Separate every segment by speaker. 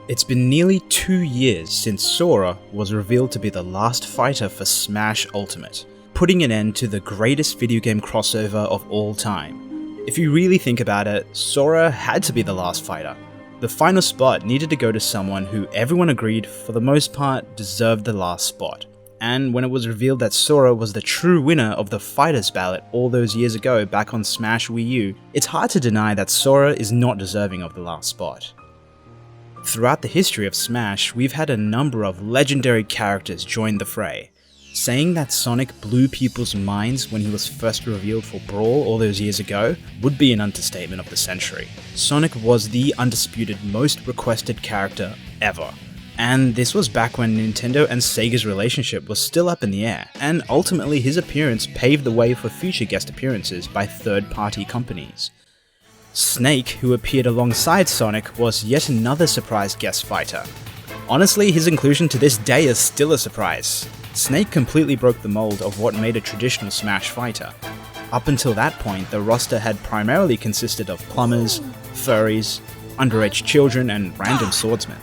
Speaker 1: It's been nearly 2 years since Sora was revealed to be the last fighter for Smash Ultimate, putting an end to the greatest video game crossover of all time. If you really think about it, Sora had to be the last fighter. The final spot needed to go to someone who everyone agreed, for the most part, deserved the last spot. And when it was revealed that Sora was the true winner of the Fighters Ballot all those years ago back on Smash Wii U, it's hard to deny that Sora is not deserving of the last spot. Throughout the history of Smash, we've had a number of legendary characters join the fray. Saying that Sonic blew people's minds when he was first revealed for Brawl all those years ago would be an understatement of the century. Sonic was the undisputed most requested character ever. And this was back when Nintendo and Sega's relationship was still up in the air, and ultimately his appearance paved the way for future guest appearances by third-party companies. Snake, who appeared alongside Sonic, was yet another surprise guest fighter. Honestly, his inclusion to this day is still a surprise. Snake completely broke the mold of what made a traditional Smash fighter. Up until that point, the roster had primarily consisted of plumbers, furries, underage children, and random swordsmen.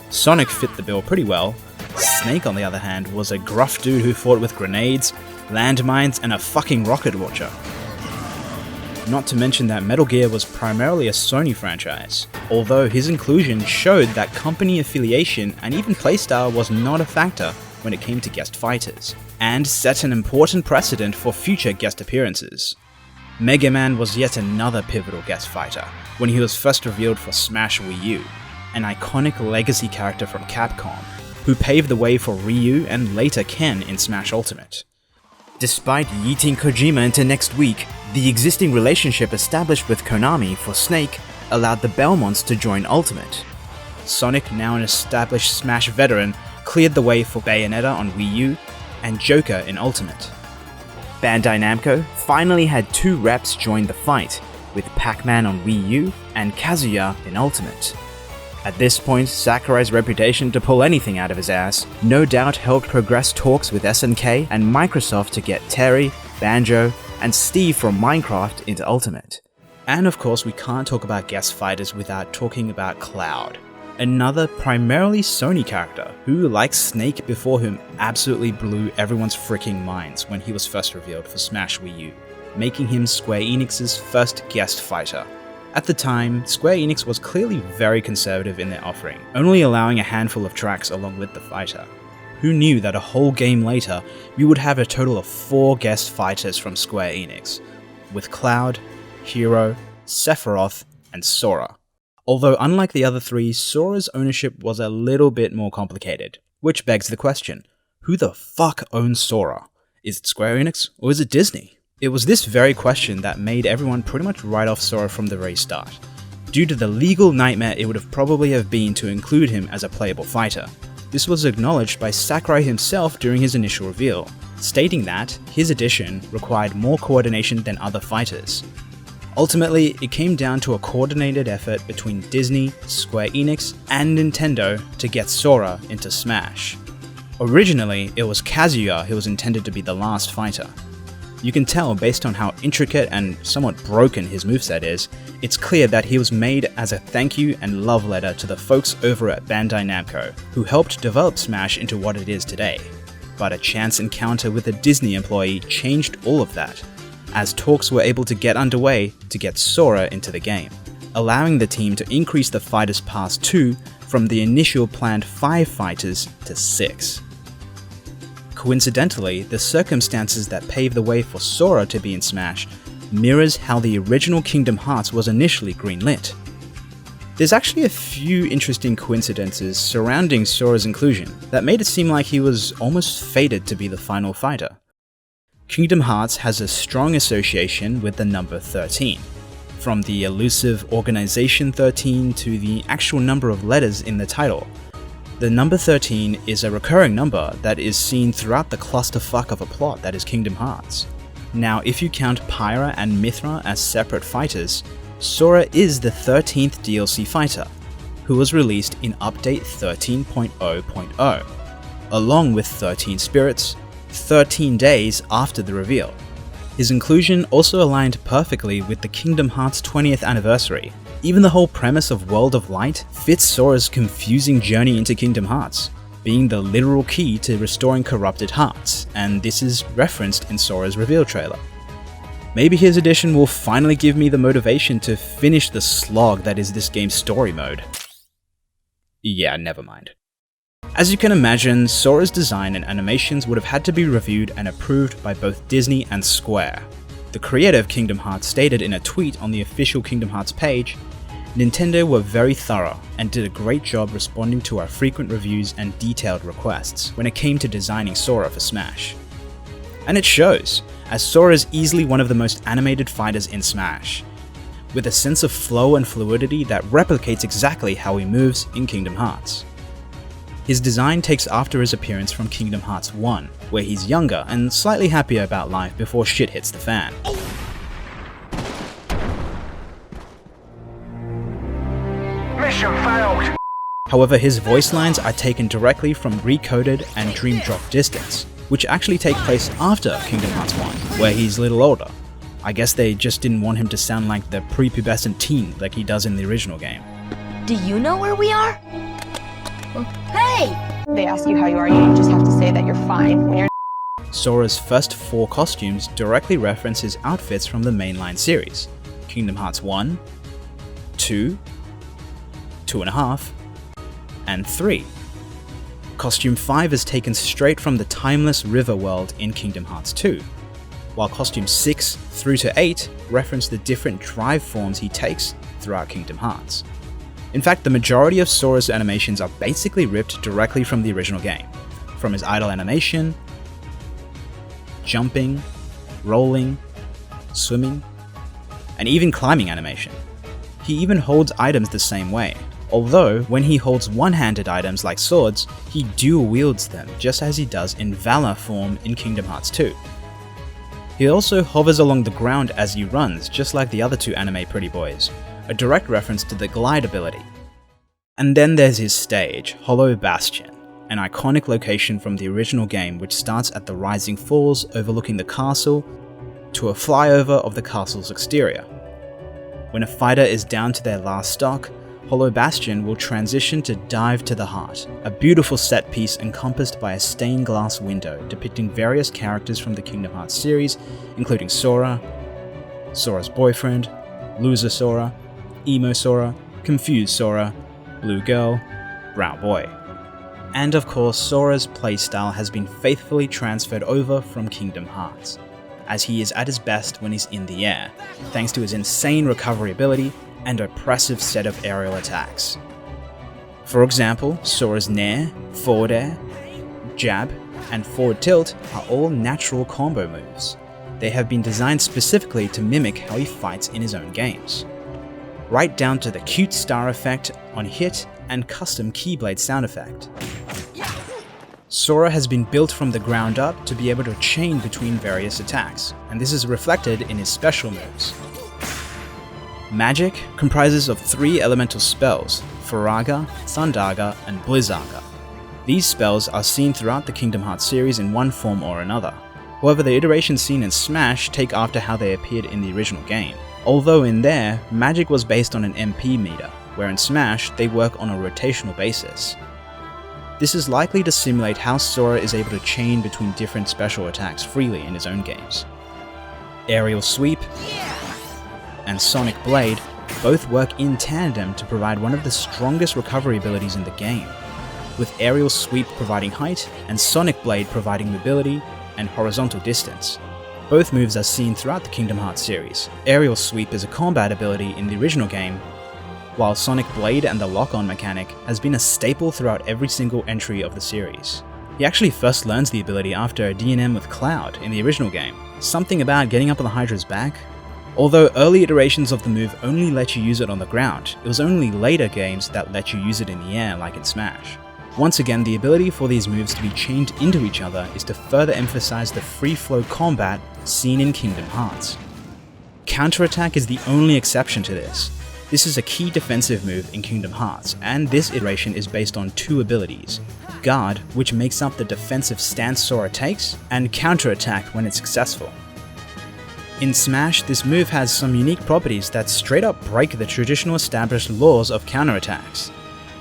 Speaker 1: Sonic fit the bill pretty well. Snake, on the other hand, was a gruff dude who fought with grenades, landmines, and a fucking rocket launcher. Not to mention that Metal Gear was primarily a Sony franchise, although his inclusion showed that company affiliation and even playstyle was not a factor when it came to guest fighters, and set an important precedent for future guest appearances. Mega Man was yet another pivotal guest fighter, when he was first revealed for Smash Wii U, an iconic legacy character from Capcom, who paved the way for Ryu and later Ken in Smash Ultimate. Despite yeeting Kojima into next week, the existing relationship established with Konami for Snake allowed the Belmonts to join Ultimate. Sonic, now an established Smash veteran, cleared the way for Bayonetta on Wii U and Joker in Ultimate. Bandai Namco finally had 2 reps join the fight, with Pac-Man on Wii U and Kazuya in Ultimate. At this point, Sakurai's reputation to pull anything out of his ass no doubt helped progress talks with SNK and Microsoft to get Terry, Banjo, and Steve from Minecraft into Ultimate. And of course, we can't talk about guest fighters without talking about Cloud, another primarily Sony character who, like Snake before him, absolutely blew everyone's freaking minds when he was first revealed for Smash Wii U, making him Square Enix's first guest fighter. At the time, Square Enix was clearly very conservative in their offering, only allowing a handful of tracks along with the fighter. Who knew that a whole game later, we would have a total of 4 guest fighters from Square Enix, with Cloud, Hero, Sephiroth, and Sora. Although unlike the other 3, Sora's ownership was a little bit more complicated, which begs the question, who the fuck owns Sora? Is it Square Enix, or is it Disney? It was this very question that made everyone pretty much write off Sora from the very start, due to the legal nightmare it would have probably have been to include him as a playable fighter. This was acknowledged by Sakurai himself during his initial reveal, stating that his addition required more coordination than other fighters. Ultimately, it came down to a coordinated effort between Disney, Square Enix, and Nintendo to get Sora into Smash. Originally, it was Kazuya who was intended to be the last fighter. You can tell based on how intricate and somewhat broken his moveset is, it's clear that he was made as a thank you and love letter to the folks over at Bandai Namco, who helped develop Smash into what it is today. But a chance encounter with a Disney employee changed all of that, as talks were able to get underway to get Sora into the game, allowing the team to increase the fighters past 2 from the initial planned 5 fighters to 6. Coincidentally, the circumstances that paved the way for Sora to be in Smash mirrors how the original Kingdom Hearts was initially greenlit. There's actually a few interesting coincidences surrounding Sora's inclusion that made it seem like he was almost fated to be the final fighter. Kingdom Hearts has a strong association with the number 13, from the elusive Organization 13 to the actual number of letters in the title. The number 13 is a recurring number that is seen throughout the clusterfuck of a plot that is Kingdom Hearts. Now, if you count Pyra and Mithra as separate fighters, Sora is the 13th DLC fighter, who was released in Update 13.0.0, along with 13 Spirits, 13 days after the reveal. His inclusion also aligned perfectly with the Kingdom Hearts 20th anniversary, Even the whole premise of World of Light fits Sora's confusing journey into Kingdom Hearts, being the literal key to restoring corrupted hearts, and this is referenced in Sora's reveal trailer. Maybe his addition will finally give me the motivation to finish the slog that is this game's story mode. Yeah, never mind. As you can imagine, Sora's design and animations would have had to be reviewed and approved by both Disney and Square. The creator of Kingdom Hearts stated in a tweet on the official Kingdom Hearts page, "Nintendo were very thorough and did a great job responding to our frequent reviews and detailed requests when it came to designing Sora for Smash." And it shows, as Sora is easily one of the most animated fighters in Smash, with a sense of flow and fluidity that replicates exactly how he moves in Kingdom Hearts. His design takes after his appearance from Kingdom Hearts 1, where he's younger and slightly happier about life before shit hits the fan.
Speaker 2: Mission failed!
Speaker 1: However, his voice lines are taken directly from Recoded and Dream Drop Distance, which actually take place after Kingdom Hearts 1, where he's a little older. I guess they just didn't want him to sound like the prepubescent teen like he does in the original game.
Speaker 3: Do you know where we are? Hey!
Speaker 4: They ask you how you are, you just have to say that you're fine when you're.
Speaker 1: Sora's first 4 costumes directly reference his outfits from the mainline series: Kingdom Hearts 1, 2, 2.5, and 3. Costume 5 is taken straight from the timeless river world in Kingdom Hearts 2, while costumes 6 through to 8 reference the different drive forms he takes throughout Kingdom Hearts. In fact, the majority of Sora's animations are basically ripped directly from the original game, from his idle animation, jumping, rolling, swimming, and even climbing animation. He even holds items the same way, although when he holds one-handed items like swords, he dual wields them just as he does in Valor form in Kingdom Hearts 2. He also hovers along the ground as he runs, just like the other 2 anime pretty boys, a direct reference to the glide ability. And then there's his stage, Hollow Bastion, an iconic location from the original game which starts at the rising falls overlooking the castle to a flyover of the castle's exterior. When a fighter is down to their last stock, Hollow Bastion will transition to Dive to the Heart, a beautiful set piece encompassed by a stained glass window depicting various characters from the Kingdom Hearts series, including Sora, Sora's boyfriend, Loser Sora, Emo Sora, Confused Sora, Blue Girl, Brown Boy. And of course, Sora's playstyle has been faithfully transferred over from Kingdom Hearts, as he is at his best when he's in the air, thanks to his insane recovery ability and oppressive set of aerial attacks. For example, Sora's Nair, Forward Air, Jab, and Forward Tilt are all natural combo moves. They have been designed specifically to mimic how he fights in his own games, right down to the cute star effect on hit and custom Keyblade sound effect. Sora has been built from the ground up to be able to chain between various attacks, and this is reflected in his special moves. Magic comprises of 3 elemental spells, Faraga, Thundaga, and Blizzaga. These spells are seen throughout the Kingdom Hearts series in one form or another. However, the iterations seen in Smash take after how they appeared in the original game. Although in there, magic was based on an MP meter, where in Smash, they work on a rotational basis. This is likely to simulate how Sora is able to chain between different special attacks freely in his own games. Aerial Sweep and Sonic Blade both work in tandem to provide one of the strongest recovery abilities in the game, with Aerial Sweep providing height and Sonic Blade providing mobility and horizontal distance. Both moves are seen throughout the Kingdom Hearts series. Aerial Sweep is a combat ability in the original game, while Sonic Blade and the lock-on mechanic has been a staple throughout every single entry of the series. He actually first learns the ability after a D&M with Cloud in the original game, something about getting up on the Hydra's back. Although early iterations of the move only let you use it on the ground, it was only later games that let you use it in the air like in Smash. Once again, the ability for these moves to be chained into each other is to further emphasize the free-flow combat seen in Kingdom Hearts. Counterattack is the only exception to this. This is a key defensive move in Kingdom Hearts, and this iteration is based on 2 abilities: Guard, which makes up the defensive stance Sora takes, and Counterattack when it's successful. In Smash, this move has some unique properties that straight up break the traditional established laws of counterattacks.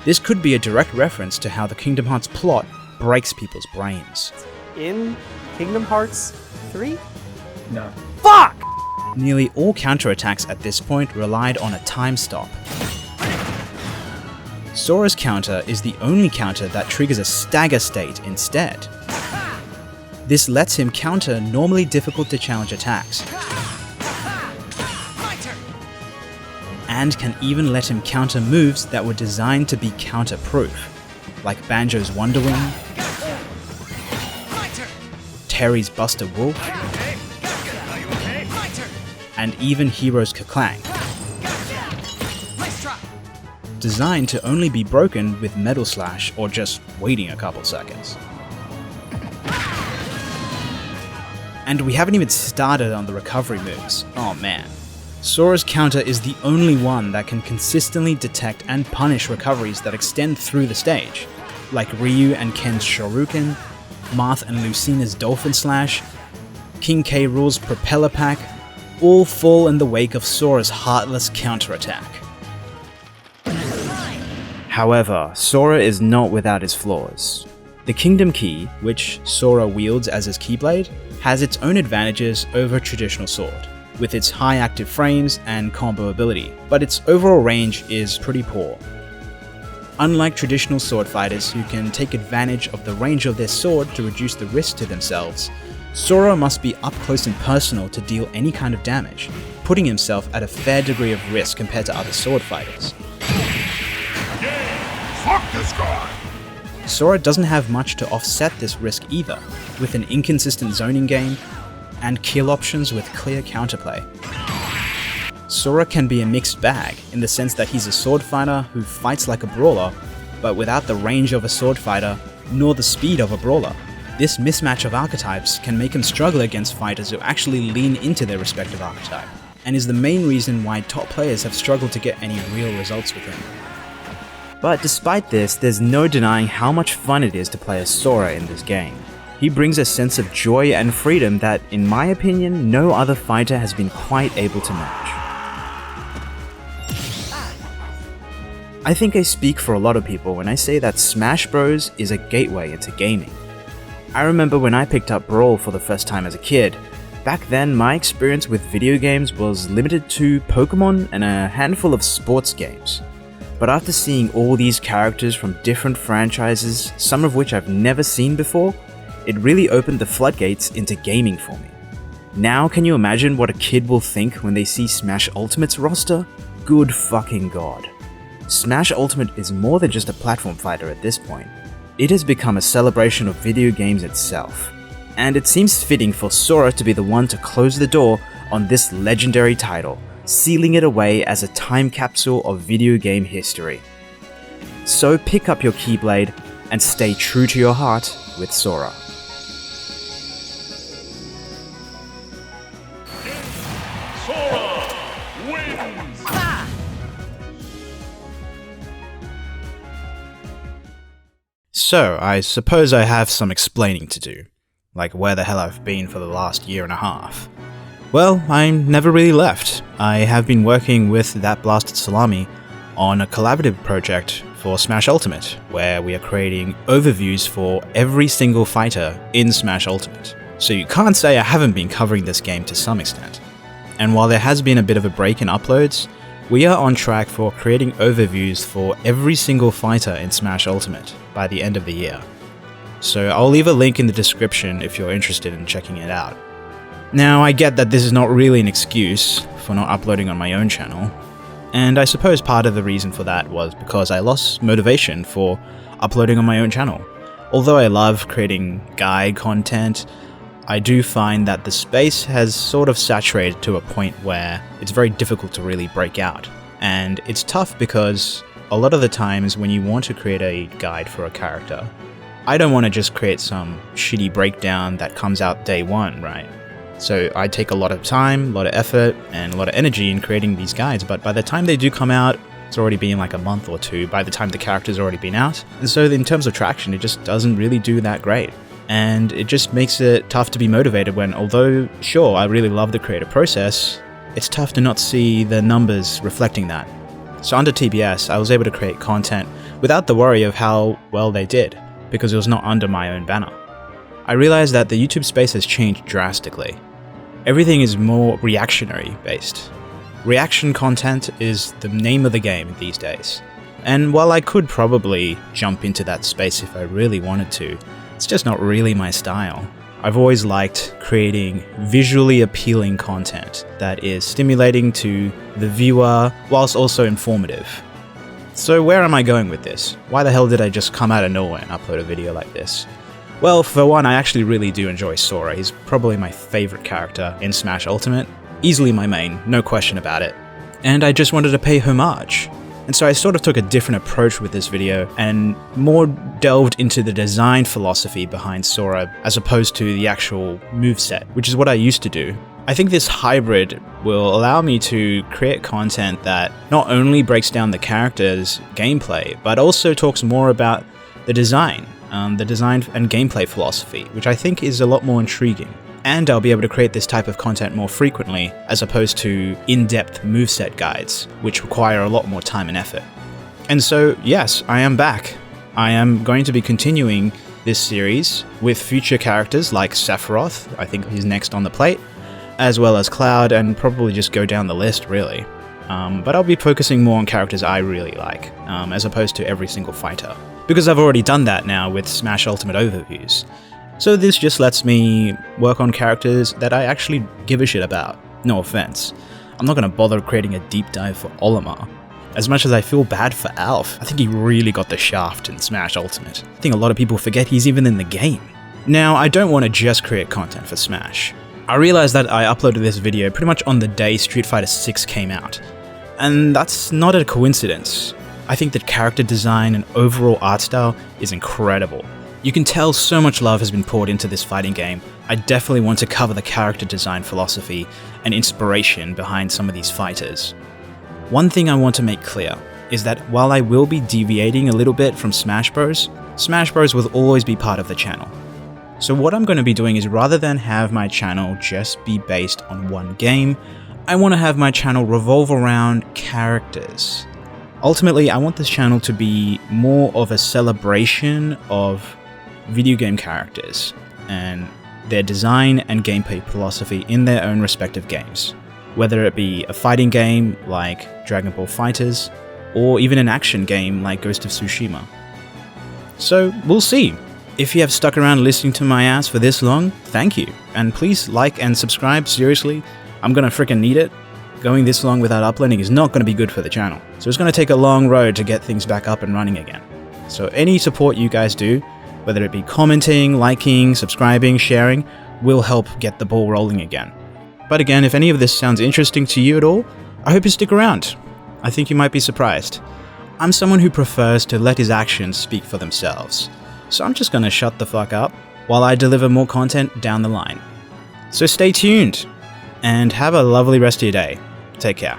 Speaker 1: This could be a direct reference to how the Kingdom Hearts plot breaks people's brains.
Speaker 5: In Kingdom Hearts 3?
Speaker 6: No.
Speaker 5: Fuck!
Speaker 1: Nearly all counterattacks at this point relied on a time stop. Sora's counter is the only counter that triggers a stagger state instead. This lets him counter normally difficult to challenge attacks, and can even let him counter moves that were designed to be counter-proof, like Banjo's Wonder Wing, Terry's Buster Wolf, and even Hero's Kerclang, designed to only be broken with Metal Slash or just waiting a couple seconds. And we haven't even started on the recovery moves. Oh man. Sora's counter is the only one that can consistently detect and punish recoveries that extend through the stage, like Ryu and Ken's Shoryuken, Marth and Lucina's Dolphin Slash, King K. Rool's Propeller Pack, all fall in the wake of Sora's heartless counterattack. However, Sora is not without its flaws. The Kingdom Key, which Sora wields as his Keyblade, has its own advantages over a traditional sword, with its high active frames and combo ability, but its overall range is pretty poor. Unlike traditional sword fighters who can take advantage of the range of their sword to reduce the risk to themselves, Sora must be up close and personal to deal any kind of damage, putting himself at a fair degree of risk compared to other sword fighters.
Speaker 2: Fuck this guy!
Speaker 1: Sora doesn't have much to offset this risk either, with an inconsistent zoning game, and kill options with clear counterplay. Sora can be a mixed bag, in the sense that he's a sword fighter who fights like a brawler, but without the range of a sword fighter, nor the speed of a brawler. This mismatch of archetypes can make him struggle against fighters who actually lean into their respective archetype, and is the main reason why top players have struggled to get any real results with him. But despite this, there's no denying how much fun it is to play as Sora in this game. He brings a sense of joy and freedom that, in my opinion, no other fighter has been quite able to match. I think I speak for a lot of people when I say that Smash Bros is a gateway into gaming. I remember when I picked up Brawl for the first time as a kid. Back then, my experience with video games was limited to Pokemon and a handful of sports games. But after seeing all these characters from different franchises, some of which I've never seen before, it really opened the floodgates into gaming for me. Now can you imagine what a kid will think when they see Smash Ultimate's roster? Good fucking god. Smash Ultimate is more than just a platform fighter at this point. It has become a celebration of video games itself. And it seems fitting for Sora to be the one to close the door on this legendary title, sealing it away as a time capsule of video game history. So pick up your Keyblade and stay true to your heart with Sora.
Speaker 2: Sora wins!
Speaker 1: So, I suppose I have some explaining to do, like where the hell I've been for the last year and a half. Well, I never really left. I have been working with That Blasted Salami on a collaborative project for Smash Ultimate, where we are creating overviews for every single fighter in Smash Ultimate. So you can't say I haven't been covering this game to some extent. And while there has been a bit of a break in uploads, we are on track for creating overviews for every single fighter in Smash Ultimate by the end of the year. So I'll leave a link in the description if you're interested in checking it out. Now, I get that this is not really an excuse for not uploading on my own channel, and I suppose part of the reason for that was because I lost motivation for uploading on my own channel. Although I love creating guide content, I do find that the space has sort of saturated to a point where it's very difficult to really break out. And it's tough because a lot of the times when you want to create a guide for a character, I don't want to just create some shitty breakdown that comes out day one, right? So I take a lot of time, a lot of effort, and a lot of energy in creating these guides, but by the time they do come out, it's already been like a month or two by the time the character's already been out. And so in terms of traction, it just doesn't really do that great. and it just makes it tough to be motivated when, although sure, I really love the creative process, it's tough to not see the numbers reflecting that. So under TBS, I was able to create content without the worry of how well they did, because it was not under my own banner. I realized that the YouTube space has changed drastically. Everything is more reactionary based. Reaction content is the name of the game these days. And while I could probably jump into that space if I really wanted to, it's just not really my style. I've always liked creating visually appealing content that is stimulating to the viewer whilst also informative. So where am I going with this? Why the hell did I just come out of nowhere and upload a video like this? Well, for one, I actually really do enjoy Sora. He's probably my favorite character in Smash Ultimate. Easily my main, no question about it. And I just wanted to pay homage. And so I sort of took a different approach with this video and more delved into the design philosophy behind Sora as opposed to the actual moveset, which is what I used to do. I think this hybrid will allow me to create content that not only breaks down the character's gameplay, but also talks more about the design and gameplay philosophy, which I think is a lot more intriguing. And I'll be able to create this type of content more frequently, as opposed to in-depth moveset guides, which require a lot more time and effort. And so, yes, I am back. I am going to be continuing this series with future characters like Sephiroth, I think he's next on the plate, as well as Cloud, and probably just go down the list, really. But I'll be focusing more on characters I really like, as opposed to every single fighter. Because I've already done that now with Smash Ultimate overviews. So this just lets me work on characters that I actually give a shit about. No offense. I'm not going to bother creating a deep dive for Olimar. As much as I feel bad for Alf, I think he really got the shaft in Smash Ultimate. I think a lot of people forget he's even in the game. Now, I don't want to just create content for Smash. I realized that I uploaded this video pretty much on the day Street Fighter 6 came out. And that's not a coincidence. I think that character design and overall art style is incredible. You can tell so much love has been poured into this fighting game. I definitely want to cover the character design philosophy and inspiration behind some of these fighters. One thing I want to make clear is that while I will be deviating a little bit from Smash Bros, Smash Bros will always be part of the channel. So what I'm going to be doing is, rather than have my channel just be based on one game, I want to have my channel revolve around characters. Ultimately, I want this channel to be more of a celebration of video game characters and their design and gameplay philosophy in their own respective games. Whether it be a fighting game like Dragon Ball FighterZ, or even an action game like Ghost of Tsushima. So, we'll see. If you have stuck around listening to my ass for this long, thank you. And please like and subscribe, seriously. I'm gonna frickin' need it. Going this long without uploading is not gonna be good for the channel. So it's gonna take a long road to get things back up and running again. So any support you guys do, whether it be commenting, liking, subscribing, sharing, will help get the ball rolling again. But again, if any of this sounds interesting to you at all, I hope you stick around. I think you might be surprised. I'm someone who prefers to let his actions speak for themselves. So I'm just gonna shut the fuck up while I deliver more content down the line. So stay tuned, and have a lovely rest of your day. Take care.